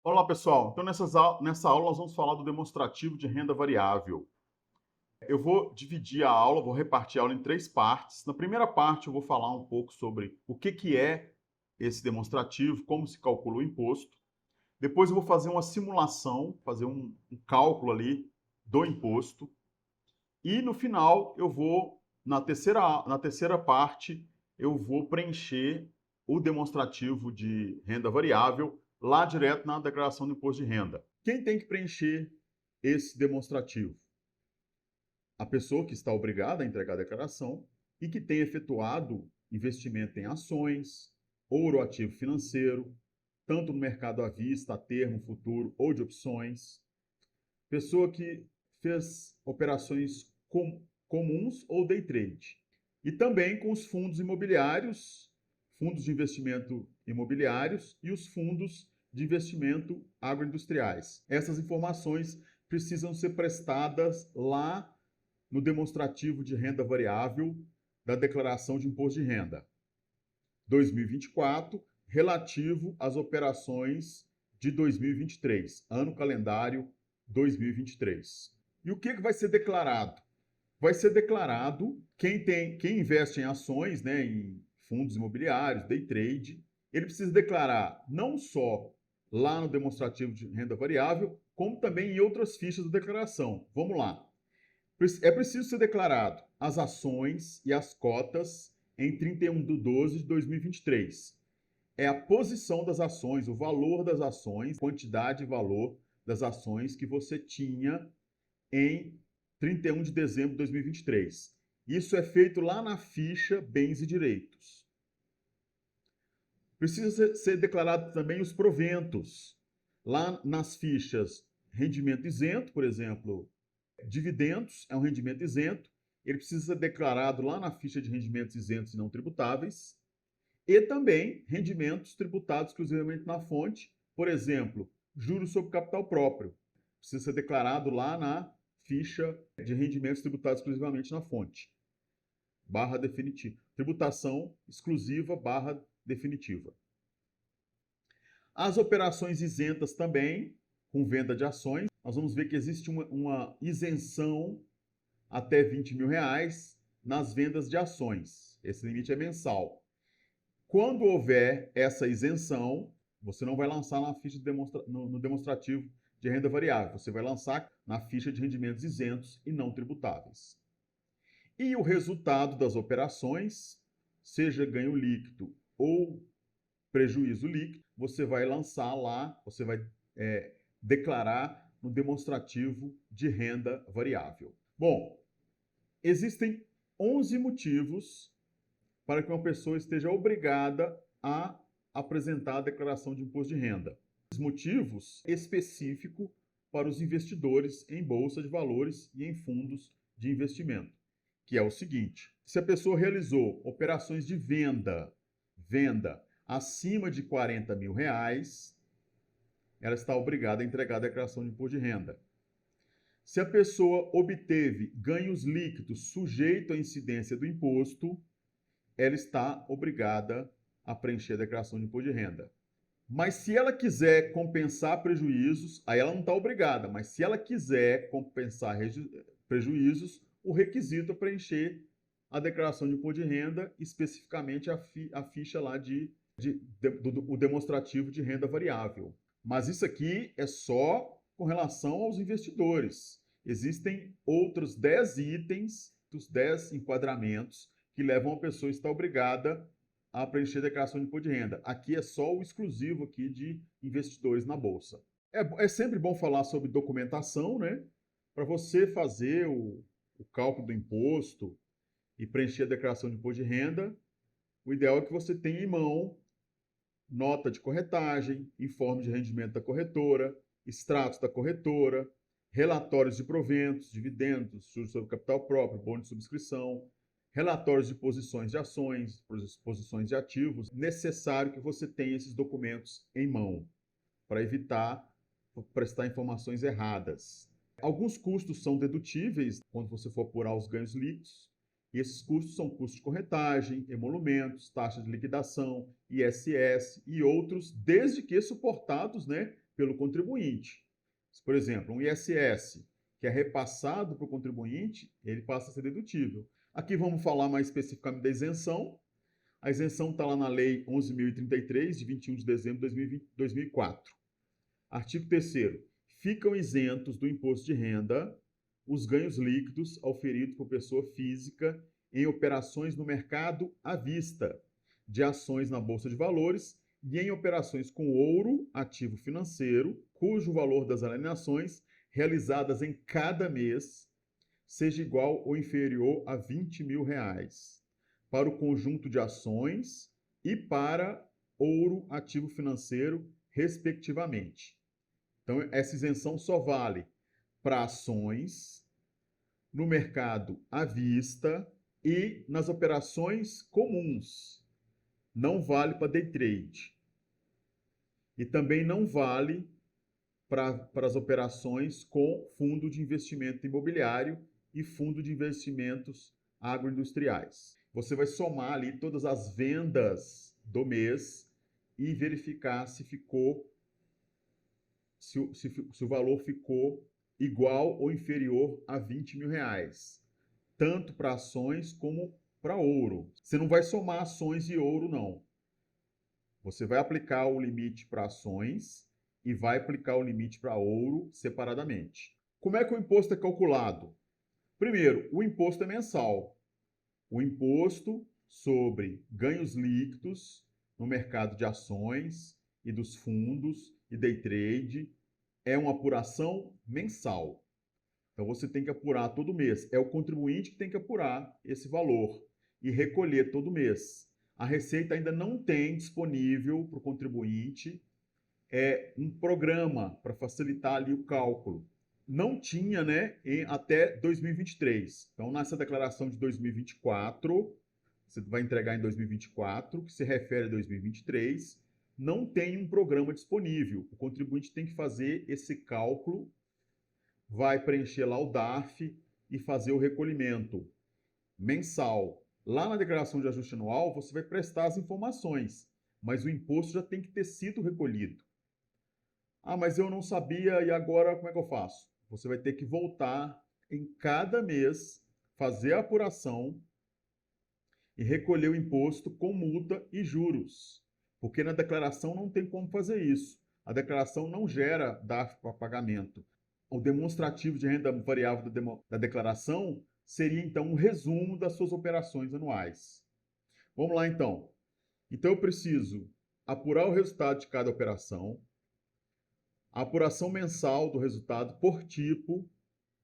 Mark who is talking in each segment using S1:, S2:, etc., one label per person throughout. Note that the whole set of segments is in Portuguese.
S1: Olá, pessoal. Então, nessa aula, nós vamos falar do demonstrativo de renda variável. Eu vou dividir a aula, vou repartir a aula em três partes. Na primeira parte, eu vou falar um pouco sobre o que é esse demonstrativo, como se calcula o imposto. Depois, eu vou fazer uma simulação, fazer um cálculo ali do imposto. E, no final, na terceira parte, eu vou preencher o demonstrativo de renda variável lá direto na declaração do imposto de renda. Quem tem que preencher esse demonstrativo? A pessoa que está obrigada a entregar a declaração e que tem efetuado investimento em ações, ouro ativo financeiro, tanto no mercado à vista, a termo, futuro ou de opções. Pessoa que fez operações comuns ou day trade. E também com os fundos imobiliários, fundos de investimento imobiliários e os fundos de investimento agroindustriais. Essas informações precisam ser prestadas lá no demonstrativo de renda variável da declaração de imposto de renda 2024, relativo às operações de 2023, ano calendário 2023. E o que vai ser declarado? Vai ser declarado quem investe em ações, né, em fundos imobiliários, day trade, ele precisa declarar não só lá no demonstrativo de renda variável, como também em outras fichas da declaração. Vamos lá. É preciso ser declarado as ações e as cotas em 31/12 de 2023. É a posição das ações, o valor das ações, quantidade e valor das ações que você tinha em 31 de dezembro de 2023. Isso é feito lá na ficha Bens e Direitos. Precisa ser declarado também os proventos. Lá nas fichas rendimento isento, por exemplo, dividendos é um rendimento isento, ele precisa ser declarado lá na ficha de rendimentos isentos e não tributáveis, e também rendimentos tributados exclusivamente na fonte, por exemplo, juros sobre capital próprio, precisa ser declarado lá na ficha de rendimentos tributados exclusivamente na fonte, barra definitiva, tributação exclusiva, barra definitiva. As operações isentas também, com venda de ações, nós vamos ver que existe uma isenção até R$ 20.000 nas vendas de ações. Esse limite é mensal. Quando houver essa isenção, você não vai lançar na ficha no demonstrativo de renda variável, você vai lançar na ficha de rendimentos isentos e não tributáveis. E o resultado das operações, seja ganho líquido ou prejuízo líquido, você vai lançar lá, você vai declarar no demonstrativo de renda variável. Bom, existem 11 motivos para que uma pessoa esteja obrigada a apresentar a declaração de imposto de renda. Os motivos específicos para os investidores em bolsa de valores e em fundos de investimento, que é o seguinte: se a pessoa realizou operações de venda acima de R$ 40.000, ela está obrigada a entregar a declaração de imposto de renda. Se a pessoa obteve ganhos líquidos sujeitos à incidência do imposto, ela está obrigada a preencher a declaração de imposto de renda. Mas se ela quiser compensar prejuízos, aí ela não está obrigada, mas se ela quiser compensar prejuízos, o requisito é preencher a declaração de imposto de renda, especificamente a ficha lá do demonstrativo de renda variável. Mas isso aqui é só com relação aos investidores. Existem outros 10 itens, os 10 enquadramentos que levam a pessoa a estar obrigada a preencher a declaração de imposto de renda. Aqui é só o exclusivo aqui de investidores na Bolsa. É sempre bom falar sobre documentação, né? Para você fazer o cálculo do imposto e preencher a declaração de imposto de renda, o ideal é que você tenha em mão nota de corretagem, informe de rendimento da corretora, extratos da corretora, relatórios de proventos, dividendos, juros sobre capital próprio, bônus de subscrição, relatórios de posições de ações, posições de ativos. Necessário que você tenha esses documentos em mão para evitar prestar informações erradas. Alguns custos são dedutíveis quando você for apurar os ganhos líquidos. E esses custos são custos de corretagem, emolumentos, taxa de liquidação, ISS e outros, desde que suportados, né, pelo contribuinte. Por exemplo, um ISS que é repassado para o contribuinte, ele passa a ser dedutível. Aqui vamos falar mais especificamente da isenção. A isenção está lá na Lei 11.033, de 21 de dezembro de 2004. Artigo 3º. Ficam isentos do imposto de renda os ganhos líquidos auferidos por pessoa física em operações no mercado à vista, de ações na Bolsa de Valores e em operações com ouro, ativo financeiro, cujo valor das alienações realizadas em cada mês seja igual ou inferior a R$ 20.000, para o conjunto de ações e para ouro, ativo financeiro, respectivamente. Então, essa isenção só vale para ações, no mercado à vista e nas operações comuns. Não vale para day trade. E também não vale para as operações com fundo de investimento imobiliário e fundo de investimentos agroindustriais. Você vai somar ali todas as vendas do mês e verificar se o valor ficou igual ou inferior a R$ 20.000, tanto para ações como para ouro. Você não vai somar ações e ouro, não. Você vai aplicar o limite para ações e vai aplicar o limite para ouro separadamente. Como é que o imposto é calculado? Primeiro, o imposto é mensal. O imposto sobre ganhos líquidos no mercado de ações e dos fundos e day trade é uma apuração mensal. Então você tem que apurar todo mês. É o contribuinte que tem que apurar esse valor e recolher todo mês. A Receita ainda não tem disponível para o contribuinte um programa para facilitar ali o cálculo. Não tinha, né, até 2023. Então, nessa declaração de 2024, você vai entregar em 2024, que se refere a 2023, não tem um programa disponível. O contribuinte tem que fazer esse cálculo, vai preencher lá o DARF e fazer o recolhimento mensal. Lá na declaração de ajuste anual, você vai prestar as informações, mas o imposto já tem que ter sido recolhido. Ah, mas eu não sabia e agora como é que eu faço? Você vai ter que voltar em cada mês, fazer a apuração e recolher o imposto com multa e juros. Porque na declaração não tem como fazer isso. A declaração não gera DARF para pagamento. O demonstrativo de renda variável da declaração seria então um resumo das suas operações anuais. Vamos lá então. Então eu preciso apurar o resultado de cada operação, a apuração mensal do resultado por tipo,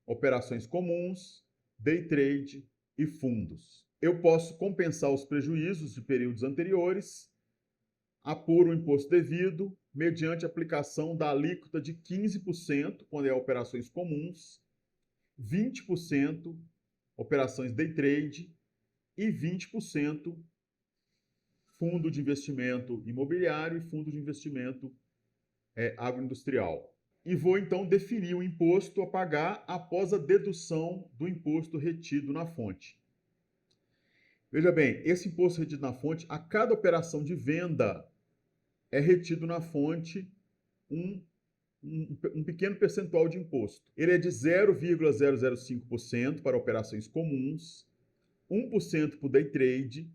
S1: operações comuns, day trade e fundos. Eu posso compensar os prejuízos de períodos anteriores, apuro o imposto devido mediante aplicação da alíquota de 15% quando é operações comuns, 20% operações day trade e 20% fundo de investimento imobiliário e fundo de investimento agroindustrial. E vou então definir o imposto a pagar após a dedução do imposto retido na fonte. Veja bem, esse imposto retido na fonte, a cada operação de venda é retido na fonte um pequeno percentual de imposto. Ele é de 0,005% para operações comuns, 1% para o day trade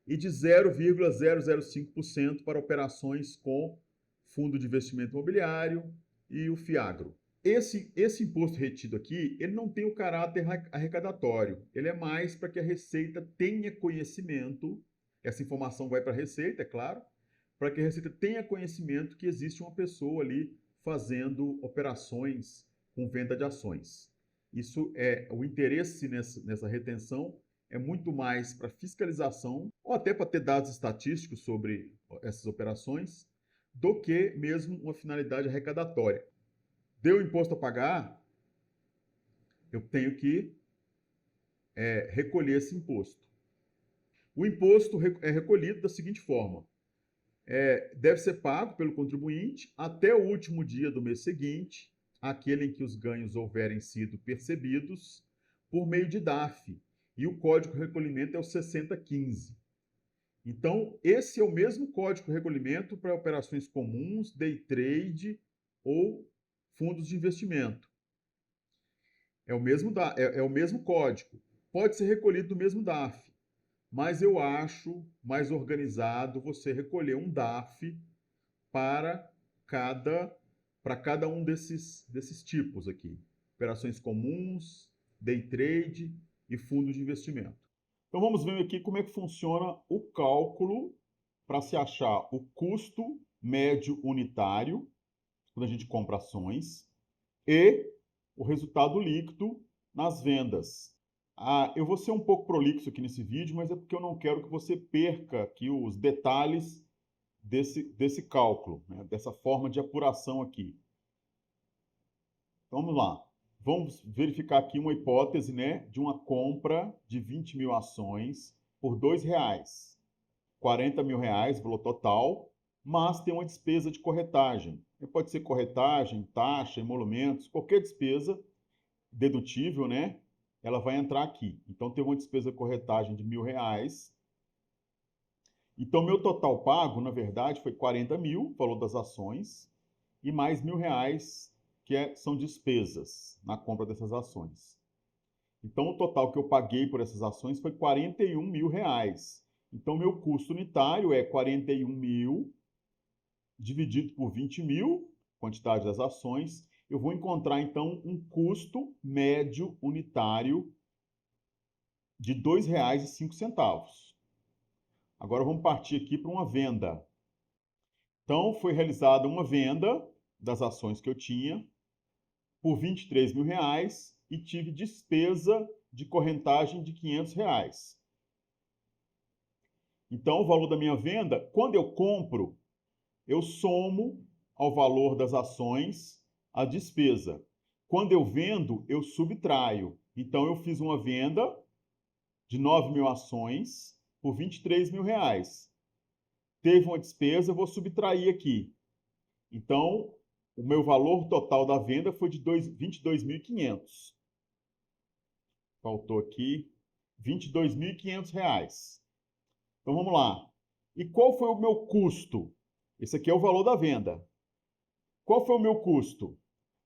S1: e de 0,005% para operações com fundo de investimento imobiliário e o FIAGRO. Esse imposto retido aqui, ele não tem o caráter arrecadatório. Ele é mais para que a Receita tenha conhecimento, essa informação vai para a Receita, é claro, para que a Receita tenha conhecimento que existe uma pessoa ali fazendo operações com venda de ações. Isso é o interesse nessa retenção é muito mais para fiscalização ou até para ter dados estatísticos sobre essas operações do que mesmo uma finalidade arrecadatória. Deu imposto a pagar, eu tenho que recolher esse imposto. O imposto é recolhido da seguinte forma: deve ser pago pelo contribuinte até o último dia do mês seguinte, aquele em que os ganhos houverem sido percebidos, por meio de DARF, e o código de recolhimento é o 6015. Então, esse é o mesmo código de recolhimento para operações comuns, day trade ou fundos de investimento. É o mesmo código. Pode ser recolhido do mesmo DARF, mas eu acho mais organizado você recolher um DARF para cada um desses tipos aqui. Operações comuns, day trade e fundos de investimento. Então vamos ver aqui como é que funciona o cálculo para se achar o custo médio unitário, quando a gente compra ações, e o resultado líquido nas vendas. Eu vou ser um pouco prolixo aqui nesse vídeo, mas é porque eu não quero que você perca aqui os detalhes desse cálculo, né, dessa forma de apuração aqui. Então, vamos lá. Vamos verificar aqui uma hipótese, né, de uma compra de 20 mil ações por R$2. 40 mil reais, valor total, mas tem uma despesa de corretagem. Pode ser corretagem, taxa, emolumentos, qualquer despesa dedutível, né? Ela vai entrar aqui. Então, tem uma despesa de corretagem de R$1.000. Então, meu total pago, na verdade, foi 40 mil, valor das ações, e mais R$1.000, que são despesas na compra dessas ações. Então, o total que eu paguei por essas ações foi 41 mil reais. Então, meu custo unitário é 41 mil dividido por 20 mil, quantidade das ações. Eu vou encontrar, então, um custo médio unitário de R$ 2,05. Agora, vamos partir aqui para uma venda. Então, foi realizada uma venda das ações que eu tinha por 23 mil reais e tive despesa de corretagem de 500 reais. Então, o valor da minha venda, quando eu compro, eu somo ao valor das ações a despesa. Quando eu vendo, eu subtraio. Então, eu fiz uma venda de 9 mil ações por 23 mil reais. Teve uma despesa, eu vou subtrair aqui. Então, o meu valor total da venda foi de 22.500. Faltou aqui R$ 22.500. Então, vamos lá. E qual foi o meu custo? Esse aqui é o valor da venda. Qual foi o meu custo?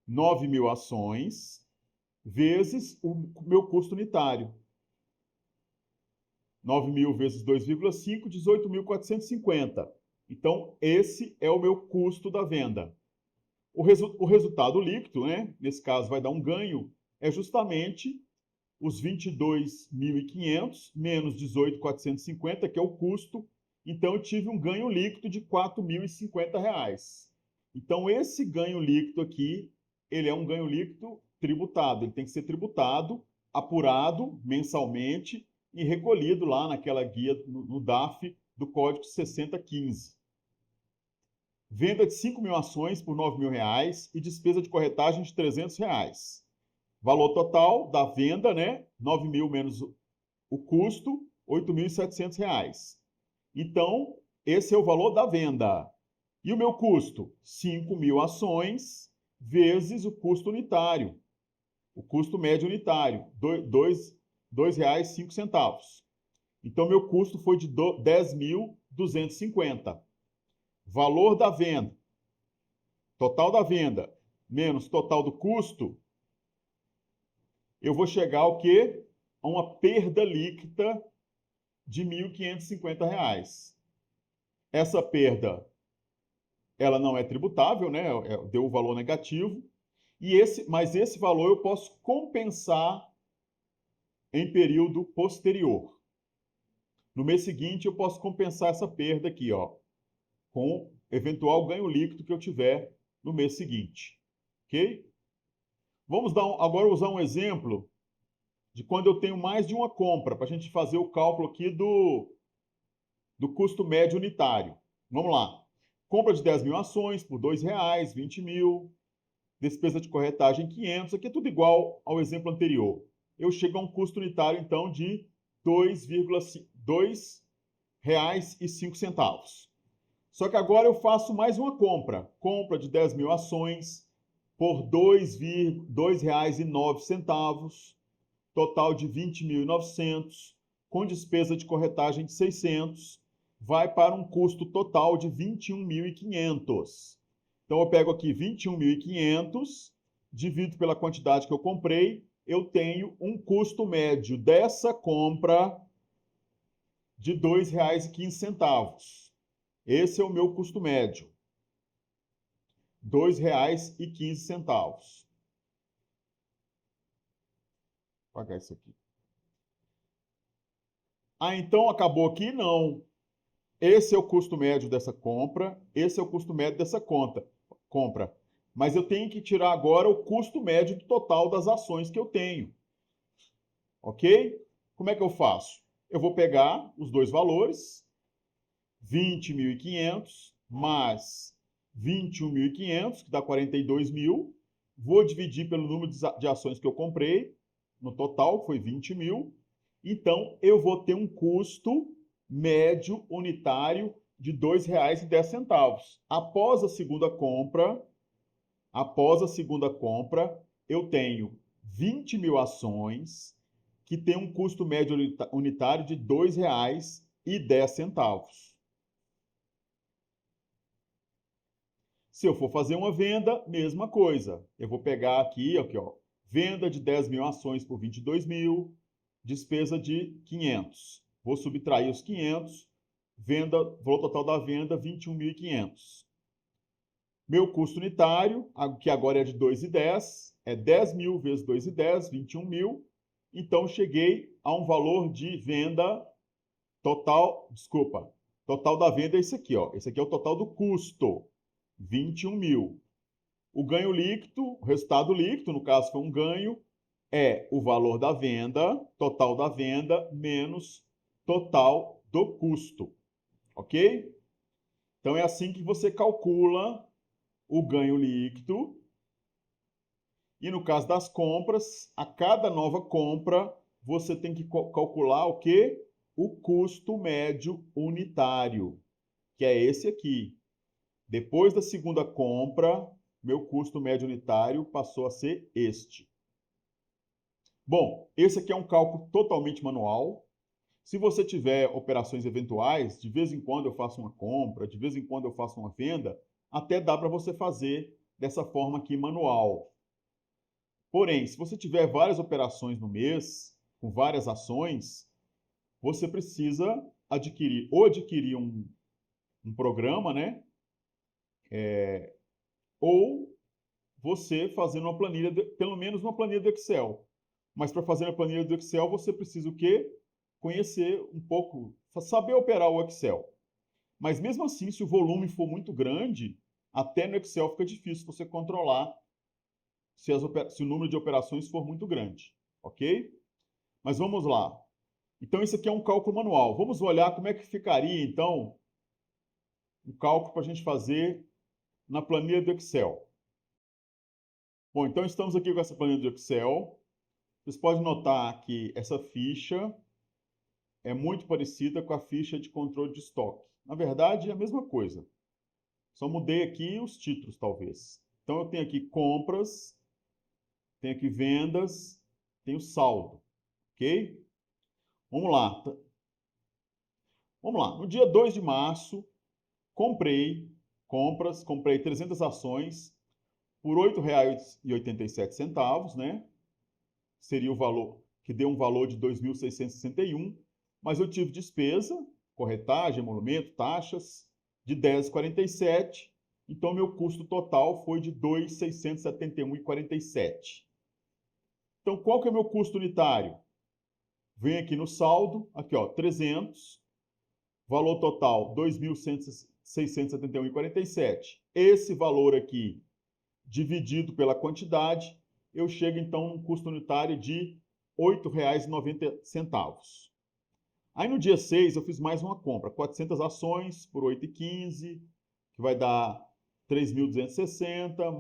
S1: 9 mil ações vezes o meu custo unitário. 9 mil vezes 2,5, 18.450. Então, esse é o meu custo da venda. O resultado líquido, né, nesse caso vai dar um ganho, é justamente os 22.500 menos 18.450, que é o custo. Então, eu tive um ganho líquido de R$ 4.050. Então, esse ganho líquido aqui, ele é um ganho líquido tributado. Ele tem que ser tributado, apurado mensalmente e recolhido lá naquela guia, no DARF do Código 6015. Venda de 5 mil ações por R$ 9 mil e despesa de corretagem de R$ 300. Valor total da venda, né? 9 mil menos o custo, R$ 8.700. Então, esse é o valor da venda. E o meu custo? 5 mil ações vezes o custo unitário. O custo médio unitário, R$ 2,05. Então, meu custo foi de 10.250. Valor da venda, total da venda, menos total do custo, eu vou chegar ao quê? A uma perda líquida de R$ 1.550. Essa perda, ela não é tributável, né? Deu o valor negativo. Mas esse valor eu posso compensar em período posterior. No mês seguinte, eu posso compensar essa perda aqui, ó, com eventual ganho líquido que eu tiver no mês seguinte. Ok? Vamos agora usar um exemplo de quando eu tenho mais de uma compra, para a gente fazer o cálculo aqui do custo médio unitário. Vamos lá. Compra de 10 mil ações por R$ 2,00, 20 mil. Despesa de corretagem 500. Aqui é tudo igual ao exemplo anterior. Eu chego a um custo unitário, então, de R$ 2,05. Só que agora eu faço mais uma compra. Compra de 10 mil ações por R$ 2,09. Total de 20.900, com despesa de corretagem de 600, vai para um custo total de 21.500. Então, eu pego aqui 21.500, divido pela quantidade que eu comprei, eu tenho um custo médio dessa compra de R$ 2,15. Esse é o meu custo médio. R$ 2,15. Vou apagar isso aqui. Ah, então acabou aqui? Não. Esse é o custo médio dessa compra, esse é o custo médio dessa compra. Mas eu tenho que tirar agora o custo médio do total das ações que eu tenho. Ok? Como é que eu faço? Eu vou pegar os dois valores, 20.500 mais 21.500, que dá 42.000. Vou dividir pelo número de ações que eu comprei. No total, foi 20.000. Então, eu vou ter um custo médio unitário de R$ 2,10. Após a segunda compra, eu tenho 20.000 ações que tem um custo médio unitário de R$ 2,10. Se eu for fazer uma venda, mesma coisa. Eu vou pegar aqui, ó, venda de 10.000 ações por 22.000, despesa de 500. Vou subtrair os 500, valor total da venda, 21.500. Meu custo unitário, que agora é de 2,10, é 10.000 vezes 2,10, 21.000. Então, cheguei a um valor de venda total, total da venda é esse aqui, ó. Esse aqui é o total do custo, 21.000. O ganho líquido, o resultado líquido, no caso foi um ganho, é o valor da venda, total da venda, menos total do custo. Ok? Então, é assim que você calcula o ganho líquido. E no caso das compras, a cada nova compra, você tem que calcular o quê? O custo médio unitário, que é esse aqui. Depois da segunda compra, meu custo médio unitário passou a ser este. Bom, esse aqui é um cálculo totalmente manual. Se você tiver operações eventuais, de vez em quando eu faço uma compra, de vez em quando eu faço uma venda, até dá para você fazer dessa forma aqui manual. Porém, se você tiver várias operações no mês, com várias ações, você precisa adquirir um programa, né? Ou você fazer uma planilha, pelo menos uma planilha do Excel. Mas para fazer a planilha do Excel, você precisa o quê? Conhecer um pouco, saber operar o Excel. Mas mesmo assim, se o volume for muito grande, até no Excel fica difícil você controlar se o número de operações for muito grande, ok? Mas vamos lá. Então, isso aqui é um cálculo manual. Vamos olhar como é que ficaria, então, um cálculo para a gente fazer na planilha do Excel. Bom, então estamos aqui com essa planilha do Excel. Vocês podem notar que essa ficha é muito parecida com a ficha de controle de estoque. Na verdade, é a mesma coisa. Só mudei aqui os títulos, talvez. Então, eu tenho aqui compras, tenho aqui vendas, tenho saldo, ok? Vamos lá. Vamos lá. No dia 2 de março, comprei 300 ações por R$ 8,87, né? Seria o valor, que deu um valor de 2.661, mas eu tive despesa, corretagem, emolumento, taxas, de 10,47, então meu custo total foi de 2.671,47. Então, qual que é o meu custo unitário? Vem aqui no saldo, aqui ó, 300, valor total 2.671,47. Esse valor aqui, dividido pela quantidade, eu chego então num custo unitário de R$ 8,90. Aí no dia 6 eu fiz mais uma compra, 400 ações por R$ 8,15, que vai dar 3.260,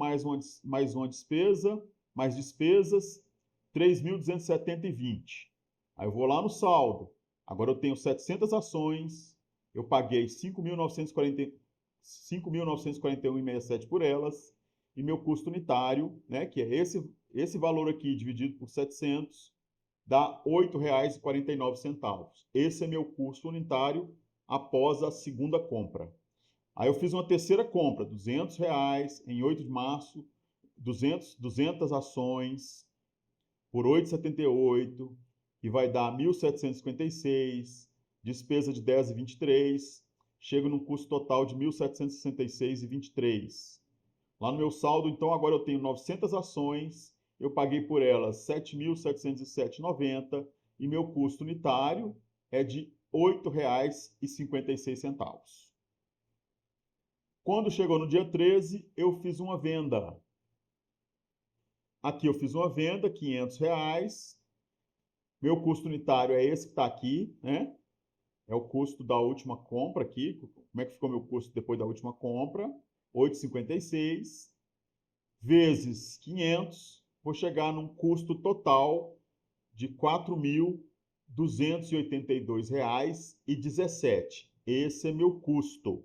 S1: mais uma despesa, mais despesas, 3.270,20. Aí eu vou lá no saldo. Agora eu tenho 700 ações, eu paguei 5.941,67 por elas, e meu custo unitário, né, que é esse valor aqui dividido por 700, dá R$ 8,49. Esse é meu custo unitário após a segunda compra. Aí eu fiz uma terceira compra, R$ 200 em 8 de março, 200 ações por 8,78 e vai dar 1.756, despesa de 10,23, chego num custo total de 1.766,23. Lá no meu saldo, então, agora eu tenho 900 ações, eu paguei por elas 7.707,90 e meu custo unitário é de R$ 8,56. Quando chegou no dia 13, eu fiz uma venda. Aqui eu fiz uma venda, R$ 500. Meu custo unitário é esse que está aqui, né? É o custo da última compra aqui. Como é que ficou meu custo depois da última compra? 8,56 vezes 500. Vou chegar num custo total de R$ 4.282,17. Esse é meu custo.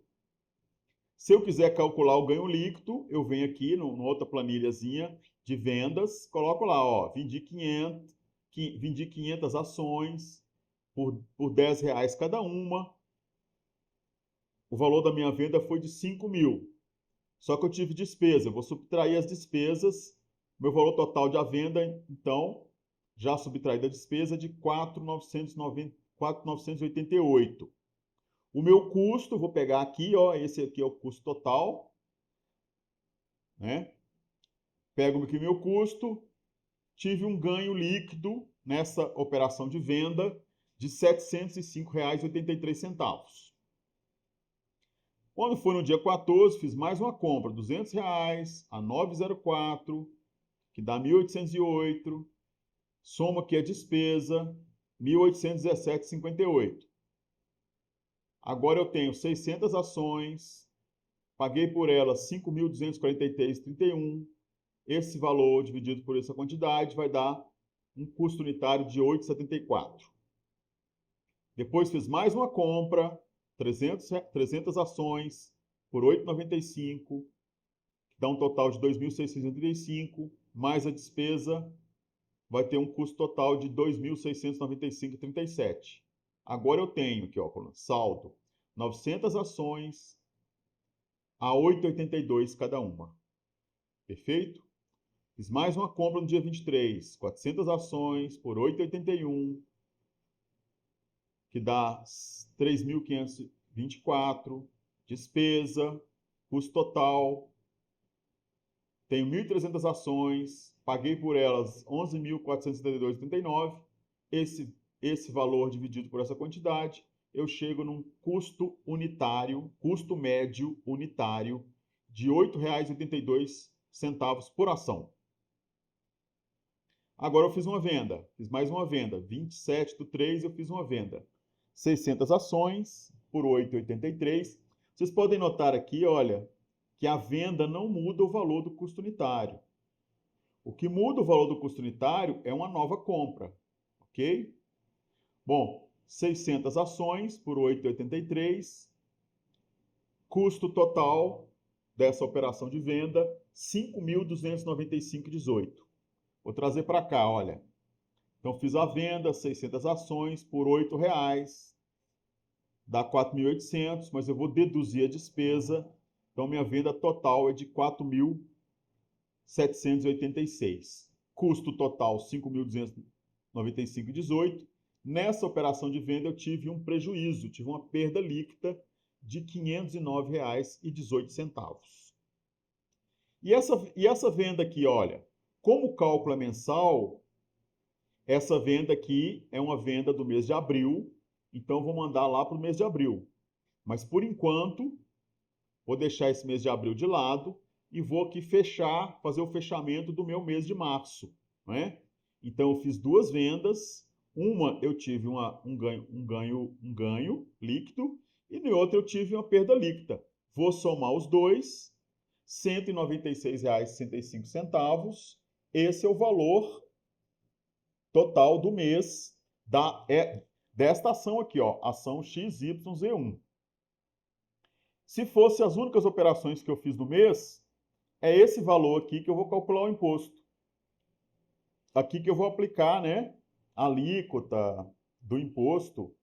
S1: Se eu quiser calcular o ganho líquido, eu venho aqui numa outra planilhazinha de vendas, coloco lá, ó, vendi 500 ações por R$ 10 cada uma. O valor da minha venda foi de 5.000. Só que eu tive despesa, eu vou subtrair as despesas, meu valor total de venda, então, já subtraído da despesa de 4.988. O meu custo, vou pegar aqui, ó, esse aqui é o custo total, né? Pego aqui meu custo, tive um ganho líquido nessa operação de venda de R$ 705,83. Quando foi no dia 14, fiz mais uma compra, R$ 200 a 9,04, que dá 1.808. Soma aqui a despesa, 1.817,58. Agora eu tenho 600 ações, paguei por elas 5.243,31. Esse valor dividido por essa quantidade vai dar um custo unitário de 8,74. Depois fiz mais uma compra, 300 ações por 8,95, que dá um total de 2.635, mais a despesa vai ter um custo total de 2.695,37. Agora eu tenho aqui, ó, saldo, 900 ações a 8,82 cada uma. Perfeito? Fiz mais uma compra no dia 23, 400 ações por 8,81, que dá 3.524, despesa, custo total. Tenho 1.300 ações, paguei por elas 11.472,39. Esse valor dividido por essa quantidade, eu chego num custo unitário, custo médio unitário de R$ 8,82 por ação. Agora eu fiz uma venda, fiz mais uma venda, 27/3 eu fiz uma venda. 600 ações por 8,83. Vocês podem notar aqui, olha, que a venda não muda o valor do custo unitário. O que muda o valor do custo unitário é uma nova compra, ok? Bom, 600 ações por 8,83. Custo total dessa operação de venda, 5.295,18. Vou trazer para cá, olha. Então, fiz a venda, 600 ações por R$ 8,00, dá 4.800, mas eu vou deduzir a despesa. Então, minha venda total é de 4.786. Custo total, 5.295,18. Nessa operação de venda, eu tive um prejuízo, tive uma perda líquida de R$ 509,18. E essa venda aqui, olha, como o cálculo é mensal, essa venda aqui é uma venda do mês de abril, então vou mandar lá para o mês de abril. Mas por enquanto, vou deixar esse mês de abril de lado e vou aqui fazer o fechamento do meu mês de março, né? Então eu fiz duas vendas, uma eu tive um ganho líquido e na outra eu tive uma perda líquida. Vou somar os dois, R$ 196,65. Esse é o valor total do mês desta ação aqui, ó, ação XYZ1. Se fosse as únicas operações que eu fiz no mês, é esse valor aqui que eu vou calcular o imposto. Aqui que eu vou aplicar, né, a alíquota do imposto.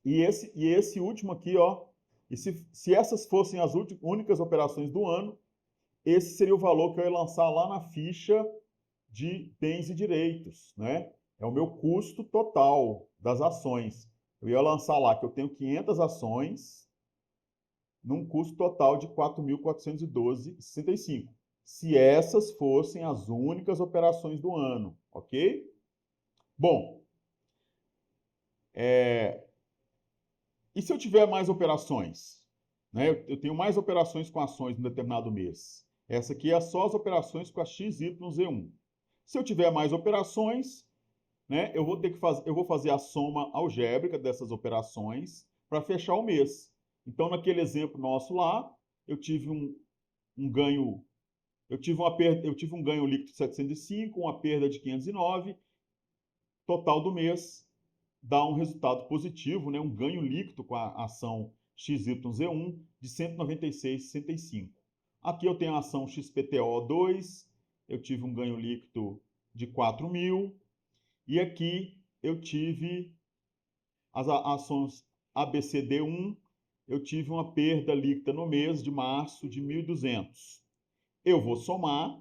S1: E esse último aqui, ó, e se essas fossem as únicas operações do ano, esse seria o valor que eu ia lançar lá na ficha de bens e direitos, né? É o meu custo total das ações. Eu ia lançar lá que eu tenho 500 ações num custo total de R$ 4.412,65. Se essas fossem as únicas operações do ano, ok? Bom, e se eu tiver mais operações? Né? Eu tenho mais operações com ações em determinado mês. Essa aqui é só as operações com a XYZ1. Se eu tiver mais operações, né, eu vou fazer a soma algébrica dessas operações para fechar o mês. Então, naquele exemplo nosso lá, eu tive um ganho, eu tive um ganho líquido de 705, uma perda de 509, total do mês dá um resultado positivo, né, um ganho líquido com a ação XYZ1 de 196,65. Aqui eu tenho a ação XPTO2, eu tive um ganho líquido de 4.000, e aqui eu tive as ações ABCD1, eu tive uma perda líquida no mês de março de 1.200. Eu vou somar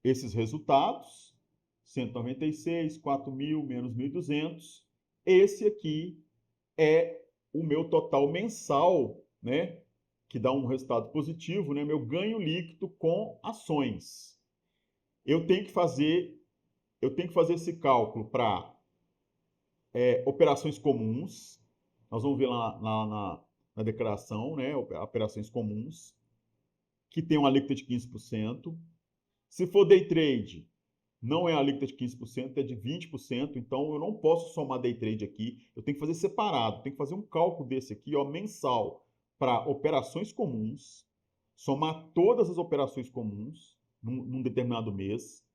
S1: esses resultados, 196, 4.000 menos 1.200. Esse aqui é o meu total mensal, né? Que dá um resultado positivo, né? Meu ganho líquido com ações. Eu tenho que fazer esse cálculo para operações comuns. Nós vamos ver lá na declaração, né? Operações comuns, que tem uma alíquota de 15%. Se for day trade, não é a alíquota de 15%, é de 20%. Então, eu não posso somar day trade aqui. Eu tenho que fazer separado. Tenho que fazer um cálculo desse aqui, ó, mensal, para operações comuns, somar todas as operações comuns num determinado mês,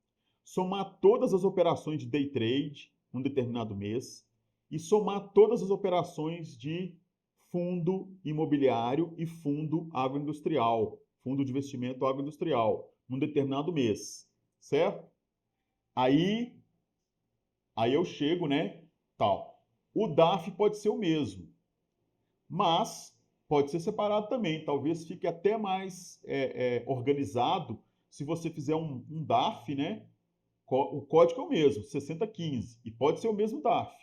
S1: somar todas as operações de day trade num determinado mês e somar todas as operações de fundo imobiliário e fundo agroindustrial, fundo de investimento agroindustrial, num determinado mês, certo? Aí eu chego, né, tal. O DAF pode ser o mesmo, mas pode ser separado também. Talvez fique até mais organizado se você fizer um DAF, né? O código é o mesmo, 6015, e pode ser o mesmo DAF.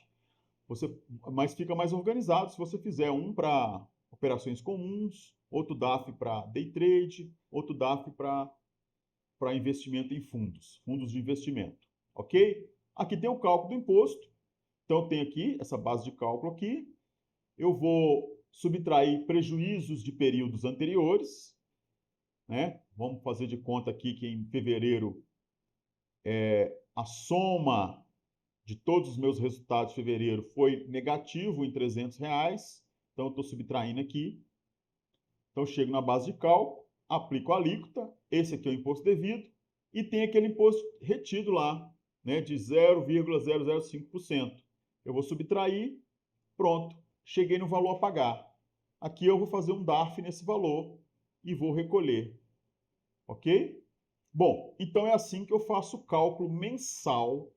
S1: Mas fica mais organizado se você fizer um para operações comuns, outro DAF para day trade, outro DAF para investimento em fundos de investimento, ok? Aqui tem o cálculo do imposto, então tem aqui essa base de cálculo aqui, eu vou subtrair prejuízos de períodos anteriores, né? Vamos fazer de conta aqui que em fevereiro a soma de todos os meus resultados de fevereiro foi negativo em R$300, então eu estou subtraindo aqui. Então eu chego na base de cálculo, aplico a alíquota, esse aqui é o imposto devido, e tem aquele imposto retido lá, né, de 0,005%. Eu vou subtrair, pronto, cheguei no valor a pagar. Aqui eu vou fazer um DARF nesse valor e vou recolher, ok? Bom, então é assim que eu faço o cálculo mensal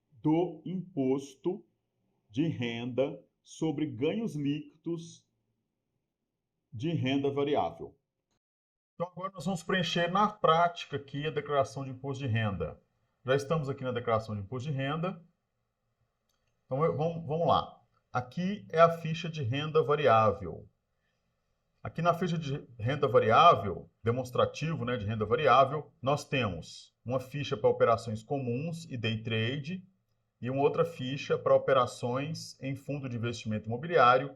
S1: do imposto de renda sobre ganhos líquidos de renda variável. Então agora nós vamos preencher na prática aqui a declaração de imposto de renda. Já estamos aqui na declaração de imposto de renda. Então vamos lá. Aqui é a ficha de renda variável. Aqui na ficha de renda variável, demonstrativo, né, de renda variável, nós temos uma ficha para operações comuns e day trade e uma outra ficha para operações em fundo de investimento imobiliário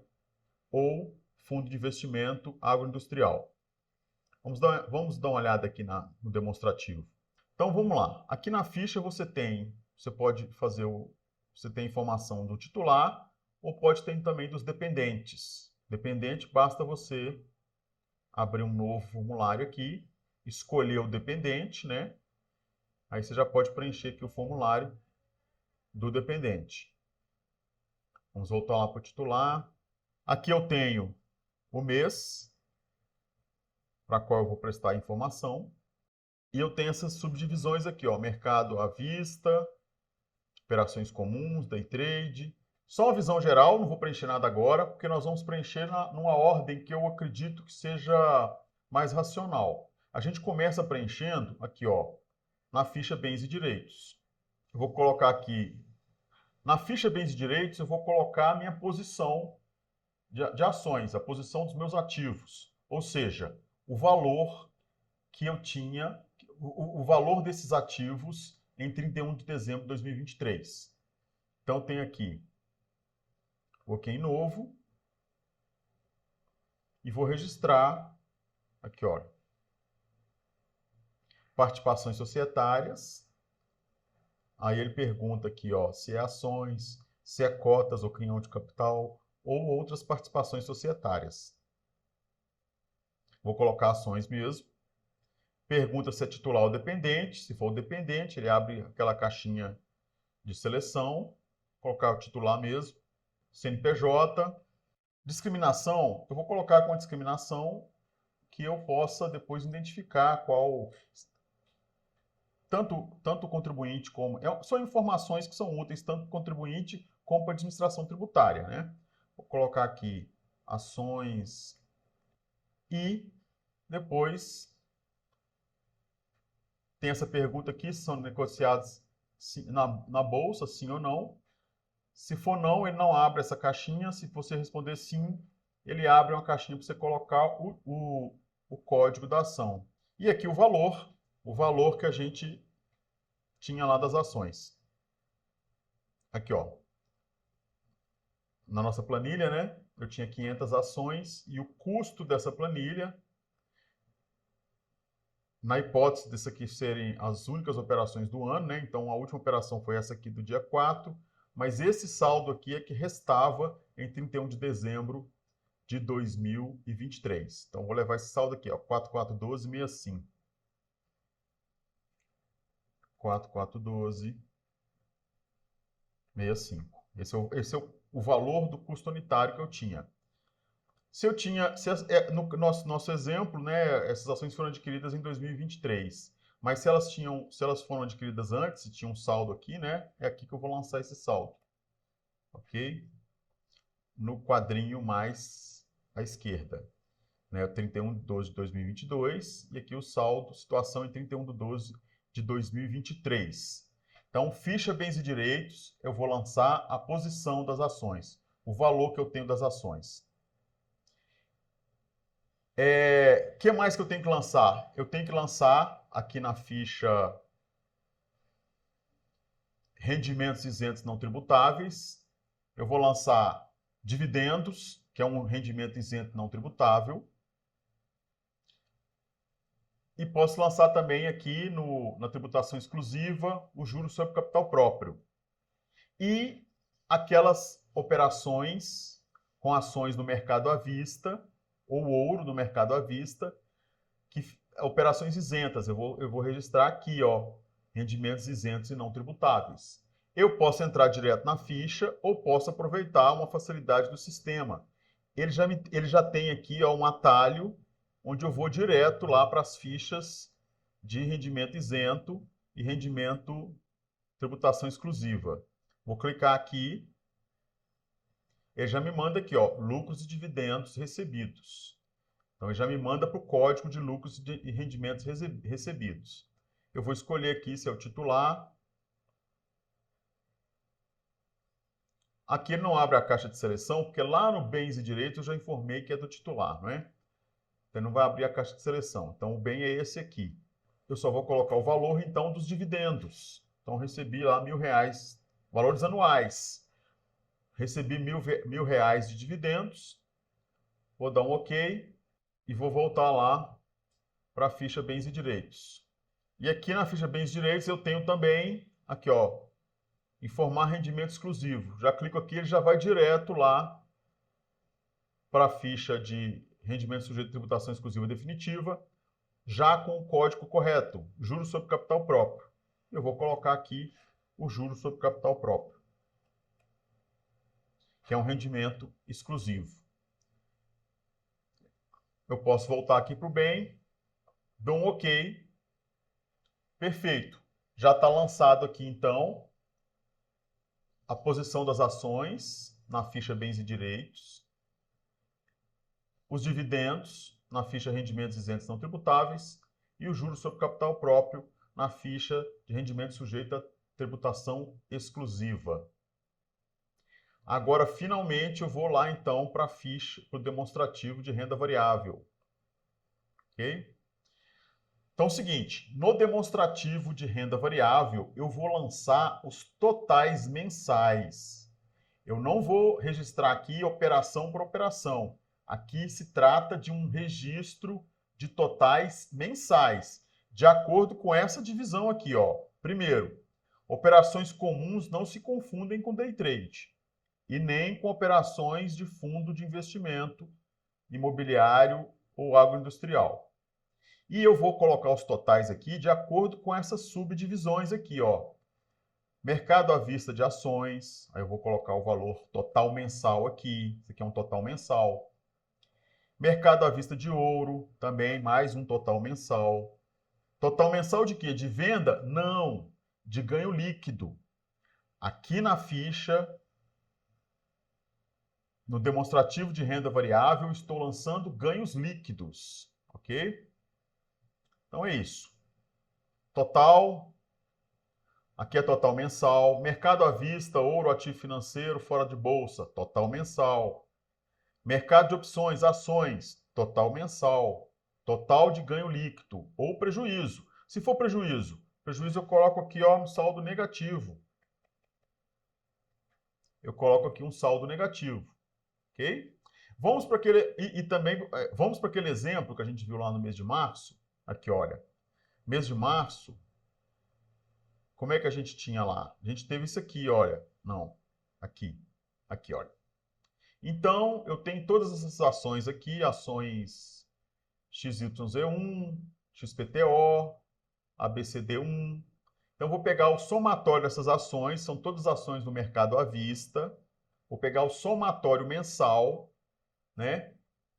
S1: ou fundo de investimento agroindustrial. Vamos dar uma olhada aqui no demonstrativo. Então vamos lá. Aqui na ficha você tem informação do titular ou pode ter também dos dependentes. Dependente, basta você abrir um novo formulário aqui, escolher o dependente, né? Aí você já pode preencher aqui o formulário do dependente. Vamos voltar lá para o titular. Aqui eu tenho o mês para qual eu vou prestar informação. E eu tenho essas subdivisões aqui, ó, mercado à vista, operações comuns, day trade, Só uma visão geral, não vou preencher nada agora, porque nós vamos preencher numa ordem que eu acredito que seja mais racional. A gente começa preenchendo aqui, ó, na ficha bens e direitos. Eu vou colocar aqui, na ficha bens e direitos, eu vou colocar a minha posição de ações, a posição dos meus ativos. Ou seja, o valor que eu tinha, o valor desses ativos em 31 de dezembro de 2023. Então, tem aqui, coloquei em novo, e vou registrar, aqui, ó, participações societárias. Aí ele pergunta aqui, ó, se é ações, se é cotas ou canhão de capital, ou outras participações societárias. Vou colocar ações mesmo. Pergunta se é titular ou dependente. Se for dependente, ele abre aquela caixinha de seleção. Vou colocar o titular mesmo. CNPJ. Discriminação, eu vou colocar com a discriminação que eu possa depois identificar qual... Tanto o contribuinte como... São informações que são úteis tanto para o contribuinte como para a administração tributária, né? Vou colocar aqui ações e depois tem essa pergunta aqui, se são negociados na bolsa, sim ou não. Se for não, ele não abre essa caixinha. Se você responder sim, ele abre uma caixinha para você colocar o código da ação. E aqui o valor que a gente tinha lá das ações. Aqui, ó. Na nossa planilha, né? Eu tinha 500 ações e o custo dessa planilha, na hipótese disso aqui serem as únicas operações do ano, né? Então, a última operação foi essa aqui do dia 4, mas esse saldo aqui é que restava em 31 de dezembro de 2023. Então, vou levar esse saldo aqui, ó, 4412,65. 4412,65. Esse é o valor do custo unitário que eu tinha. No nosso exemplo, né, essas ações foram adquiridas em 2023. Mas se elas foram adquiridas antes, se tinha um saldo aqui, né, é aqui que eu vou lançar esse saldo. Ok? No quadrinho mais à esquerda. Né, 31 de 12 de 2022 e aqui o saldo, situação em 31 de 12 de 2023. Então, ficha bens e direitos, eu vou lançar a posição das ações, o valor que eu tenho das ações. Que mais que eu tenho que lançar? Eu tenho que lançar aqui na ficha rendimentos isentos não tributáveis. Eu vou lançar dividendos, que é um rendimento isento não tributável. E posso lançar também aqui na tributação exclusiva o juros sobre capital próprio. E aquelas operações com ações no mercado à vista, ou ouro no mercado à vista, operações isentas. Eu vou registrar aqui, ó, rendimentos isentos e não tributáveis. Eu posso entrar direto na ficha ou posso aproveitar uma facilidade do sistema. Ele já tem aqui, ó, um atalho onde eu vou direto lá para as fichas de rendimento isento e rendimento tributação exclusiva. Vou clicar aqui. Ele já me manda aqui, ó, lucros e dividendos recebidos. Então, ele já me manda para o código de lucros e rendimentos recebidos. Eu vou escolher aqui se é o titular. Aqui ele não abre a caixa de seleção, porque lá no bens e direitos eu já informei que é do titular, não é? Então, não vai abrir a caixa de seleção. Então, o bem é esse aqui. Eu só vou colocar o valor, então, dos dividendos. Então, recebi lá R$1.000, valores anuais. Recebi R$1.000 de dividendos. Vou dar um OK e vou voltar lá para a ficha bens e direitos. E aqui na ficha bens e direitos eu tenho também, aqui, ó, informar rendimento exclusivo. Já clico aqui, ele já vai direto lá para a ficha de rendimento sujeito a tributação exclusiva definitiva, já com o código correto, juros sobre capital próprio. Eu vou colocar aqui o juros sobre capital próprio, que é um rendimento exclusivo. Eu posso voltar aqui para o bem, dou um OK. Perfeito. Já está lançado aqui, então, a posição das ações na ficha Bens e Direitos, os dividendos na ficha Rendimentos Isentos Não Tributáveis e os juros sobre capital próprio na ficha de rendimento sujeito a tributação exclusiva. Agora, finalmente, eu vou lá, então, para a ficha, para o demonstrativo de renda variável. Ok? Então, é o seguinte, no demonstrativo de renda variável, eu vou lançar os totais mensais. Eu não vou registrar aqui operação por operação. Aqui se trata de um registro de totais mensais, de acordo com essa divisão aqui, ó. Primeiro, operações comuns não se confundem com day trade e nem com operações de fundo de investimento imobiliário ou agroindustrial. E eu vou colocar os totais aqui de acordo com essas subdivisões aqui, ó. Mercado à vista de ações, aí eu vou colocar o valor total mensal aqui, isso aqui é um total mensal. Mercado à vista de ouro, também mais um total mensal. Total mensal de quê? De venda? Não, de ganho líquido. Aqui na ficha, no demonstrativo de renda variável, estou lançando ganhos líquidos, ok? Então é isso. Total, aqui é total mensal. Mercado à vista, ouro, ativo financeiro, fora de bolsa, total mensal. Mercado de opções, ações, total mensal. Total de ganho líquido ou prejuízo. Se for prejuízo eu coloco aqui, ó, um saldo negativo. Eu coloco aqui um saldo negativo, ok? Vamos para aquele vamos para aquele exemplo que a gente viu lá no mês de março. Aqui, olha. Mês de março, como é que a gente tinha lá? A gente teve isso aqui, olha. Não, aqui. Aqui, olha. Então, eu tenho todas essas ações aqui, ações XYZ1, XPTO, ABCD1. Então, eu vou pegar o somatório dessas ações, são todas ações no mercado à vista. Vou pegar o somatório mensal, né?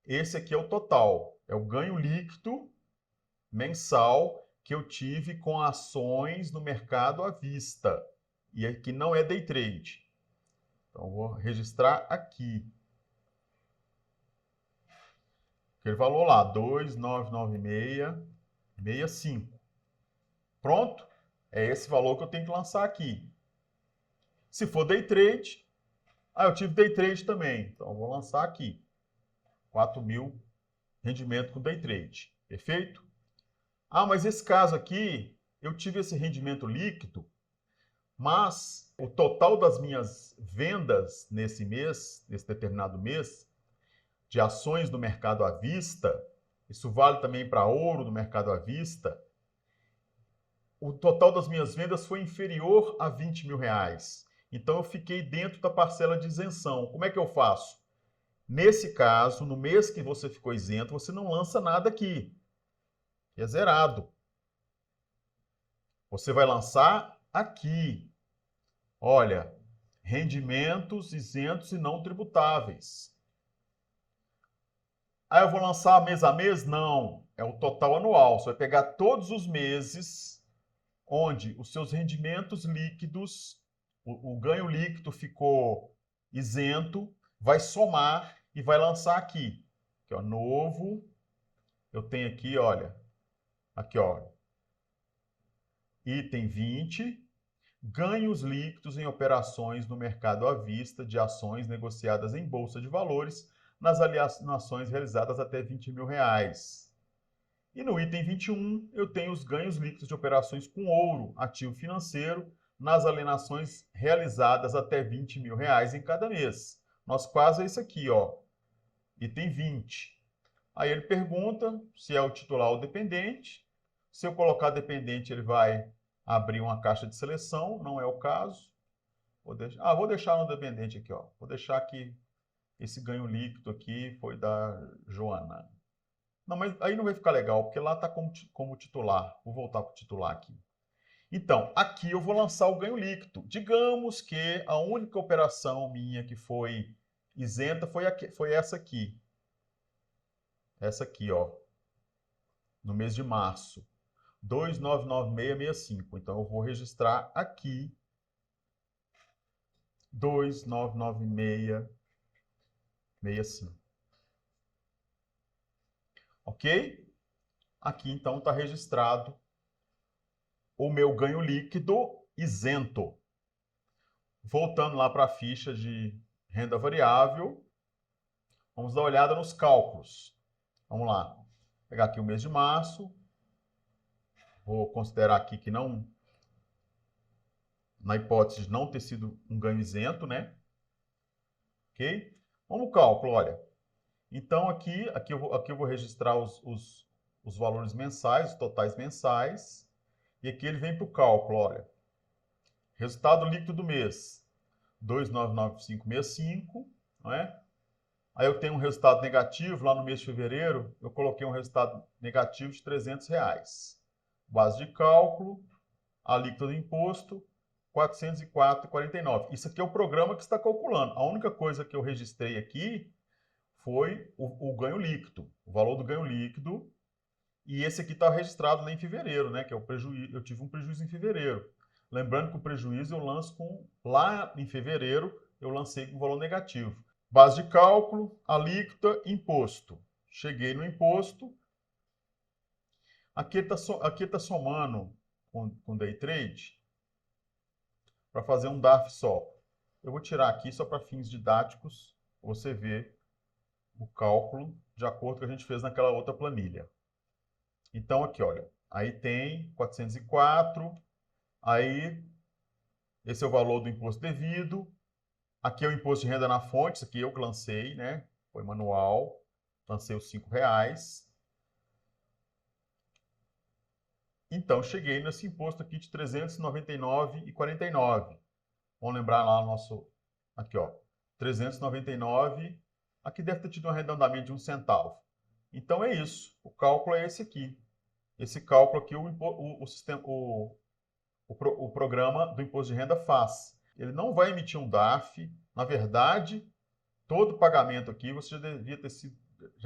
S1: Esse aqui é o total, é o ganho líquido mensal que eu tive com ações no mercado à vista. E aqui não é day trade. Então, vou registrar aqui. Aquele valor lá, 2.996,65. Pronto? É esse valor que eu tenho que lançar aqui. Se for day trade, eu tive day trade também. Então, eu vou lançar aqui. 4.000 rendimento com day trade. Perfeito? Mas esse caso aqui, eu tive esse rendimento líquido, mas o total das minhas vendas nesse mês, nesse determinado mês, de ações do mercado à vista, isso vale também para ouro no mercado à vista, o total das minhas vendas foi inferior a 20 mil reais. Então, eu fiquei dentro da parcela de isenção. Como é que eu faço? Nesse caso, no mês que você ficou isento, você não lança nada aqui. É zerado. Você vai lançar aqui. Olha, rendimentos isentos e não tributáveis. Eu vou lançar mês a mês? Não. É o total anual. Você vai pegar todos os meses onde os seus rendimentos líquidos, o ganho líquido ficou isento, vai somar e vai lançar aqui. Aqui, ó, novo. Eu tenho aqui, olha. Aqui, ó. Item 20. Ganhos líquidos em operações no mercado à vista de ações negociadas em bolsa de valores nas alienações realizadas até 20 mil reais. E no item 21, eu tenho os ganhos líquidos de operações com ouro, ativo financeiro, nas alienações realizadas até 20 mil reais em cada mês. Nosso caso é esse aqui, ó, item 20. Aí ele pergunta se é o titular ou dependente. Se eu colocar dependente, ele vai abrir uma caixa de seleção, não é o caso. Vou deixar no dependente aqui, ó. Vou deixar que esse ganho líquido aqui foi da Joana. Não, mas aí não vai ficar legal, porque lá está como titular. Vou voltar para o titular aqui. Então, aqui eu vou lançar o ganho líquido. Digamos que a única operação minha que foi isenta foi essa aqui. Essa aqui, ó. No mês de março. 2.996,65. Então, eu vou registrar aqui 2.996,65. Ok? Aqui, então, está registrado o meu ganho líquido isento. Voltando lá para a ficha de renda variável, vamos dar uma olhada nos cálculos. Vamos lá. Vou pegar aqui o mês de março. Vou considerar aqui que não, na hipótese de não ter sido um ganho isento, né? Ok? Vamos no cálculo, olha. Então, aqui eu vou registrar os valores mensais, os totais mensais. E aqui ele vem para o cálculo, olha. Resultado líquido do mês, 2.995,65, não é? Aí eu tenho um resultado negativo, lá no mês de fevereiro, eu coloquei um resultado negativo de R$300. Base de cálculo, alíquota do imposto, 404,49. Isso aqui é o programa que está calculando. A única coisa que eu registrei aqui foi o ganho líquido, o valor do ganho líquido. E esse aqui está registrado lá em fevereiro, né? Que é o prejuízo. Eu tive um prejuízo em fevereiro. Lembrando que o prejuízo eu lanço lá em fevereiro, eu lancei com valor negativo. Base de cálculo, alíquota, imposto. Cheguei no imposto. Aqui está somando com day trade para fazer um DARF só. Eu vou tirar aqui só para fins didáticos, você ver o cálculo de acordo com o que a gente fez naquela outra planilha. Então, aqui, olha, aí tem 404, aí esse é o valor do imposto devido, aqui é o imposto de renda na fonte, isso aqui eu que lancei, né? Foi manual, lancei os R$5. Então, cheguei nesse imposto aqui de R$ 399,49. Vamos lembrar lá o nosso, aqui, ó, 399, aqui deve ter tido um arredondamento de 1 centavo. Então, é isso, o cálculo é esse aqui. Esse cálculo aqui o programa do imposto de renda faz. Ele não vai emitir um DARF. Na verdade, todo pagamento aqui você já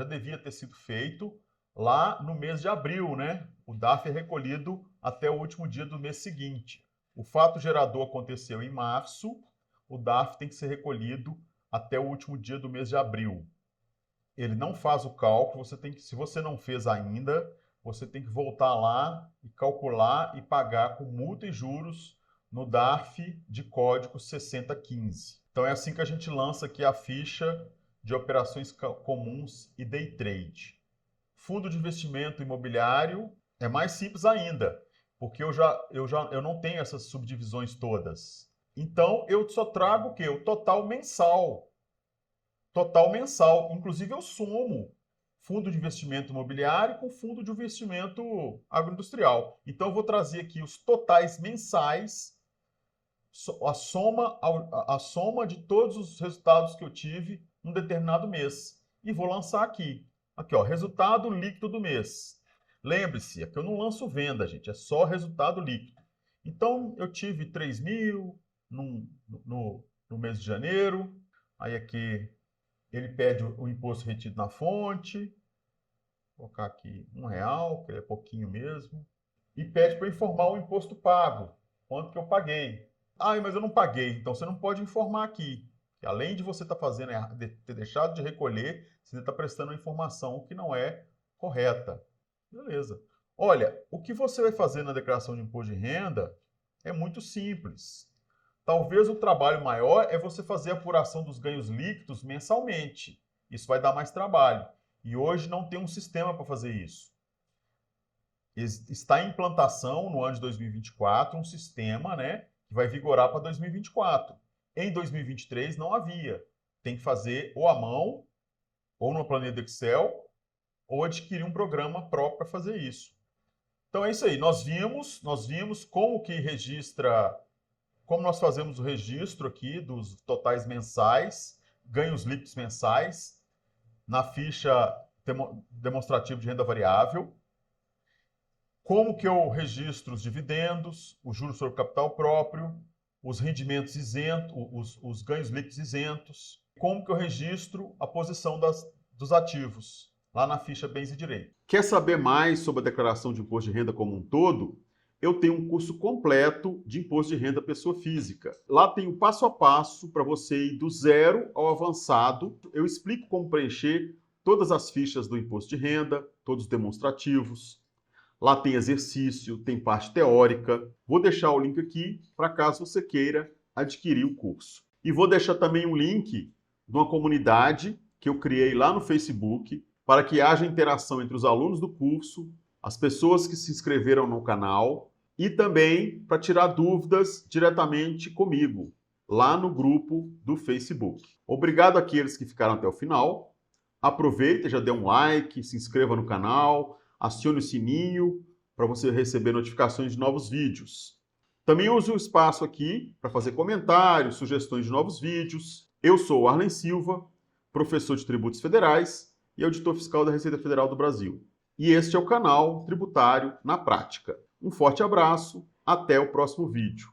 S1: devia ter sido feito lá no mês de abril, né? O DARF é recolhido até o último dia do mês seguinte. O fato gerador aconteceu em março, o DARF tem que ser recolhido até o último dia do mês de abril. Ele não faz o cálculo, se você não fez ainda, você tem que voltar lá e calcular e pagar com multa e juros no DARF de código 6015. Então é assim que a gente lança aqui a ficha de operações comuns e day trade. Fundo de investimento imobiliário é mais simples ainda, porque eu não tenho essas subdivisões todas. Então eu só trago o quê? O total mensal. Total mensal. Inclusive eu somo fundo de investimento imobiliário com fundo de investimento agroindustrial. Então eu vou trazer aqui os totais mensais, a soma de todos os resultados que eu tive num determinado mês. E vou lançar aqui. Aqui, ó, resultado líquido do mês. Lembre-se, aqui eu não lanço venda, gente, é só resultado líquido. Então eu tive 3.000 no mês de janeiro. Aí aqui ele pede o imposto retido na fonte. Vou colocar aqui R$1, que é pouquinho mesmo. E pede para informar o imposto pago. Quanto que eu paguei. Ah, mas eu não paguei. Então você não pode informar aqui. Que além de você estar fazendo, ter deixado de recolher, você está prestando uma informação que não é correta. Beleza. Olha, o que você vai fazer na declaração de imposto de renda é muito simples. Talvez o trabalho maior é você fazer a apuração dos ganhos líquidos mensalmente. Isso vai dar mais trabalho. E hoje não tem um sistema para fazer isso. Está em implantação no ano de 2024 um sistema, né, que vai vigorar para 2024. Em 2023 não havia. Tem que fazer ou à mão, ou numa planilha do Excel, ou adquirir um programa próprio para fazer isso. Então é isso aí. Nós vimos como que registra, como nós fazemos o registro aqui dos totais mensais, ganhos líquidos mensais, na ficha demonstrativa de renda variável. Como que eu registro os dividendos, os juros sobre capital próprio, os rendimentos isentos, os ganhos líquidos isentos. Como que eu registro a posição dos ativos, lá na ficha bens e direitos. Quer saber mais sobre a declaração de imposto de renda como um todo? eu tenho um curso completo de imposto de renda pessoa física. Lá tem o passo a passo para você ir do zero ao avançado. Eu explico como preencher todas as fichas do imposto de renda, todos os demonstrativos. Lá tem exercício, tem parte teórica. Vou deixar o link aqui para caso você queira adquirir o curso. E vou deixar também um link de uma comunidade que eu criei lá no Facebook para que haja interação entre os alunos do curso, as pessoas que se inscreveram no canal e também para tirar dúvidas diretamente comigo, lá no grupo do Facebook. Obrigado àqueles que ficaram até o final. Aproveita, já dê um like, se inscreva no canal, acione o sininho para você receber notificações de novos vídeos. Também use o espaço aqui para fazer comentários, sugestões de novos vídeos. Eu sou o Arlen Silva, professor de tributos federais e auditor fiscal da Receita Federal do Brasil. E este é o canal Tributário na Prática. Um forte abraço, até o próximo vídeo.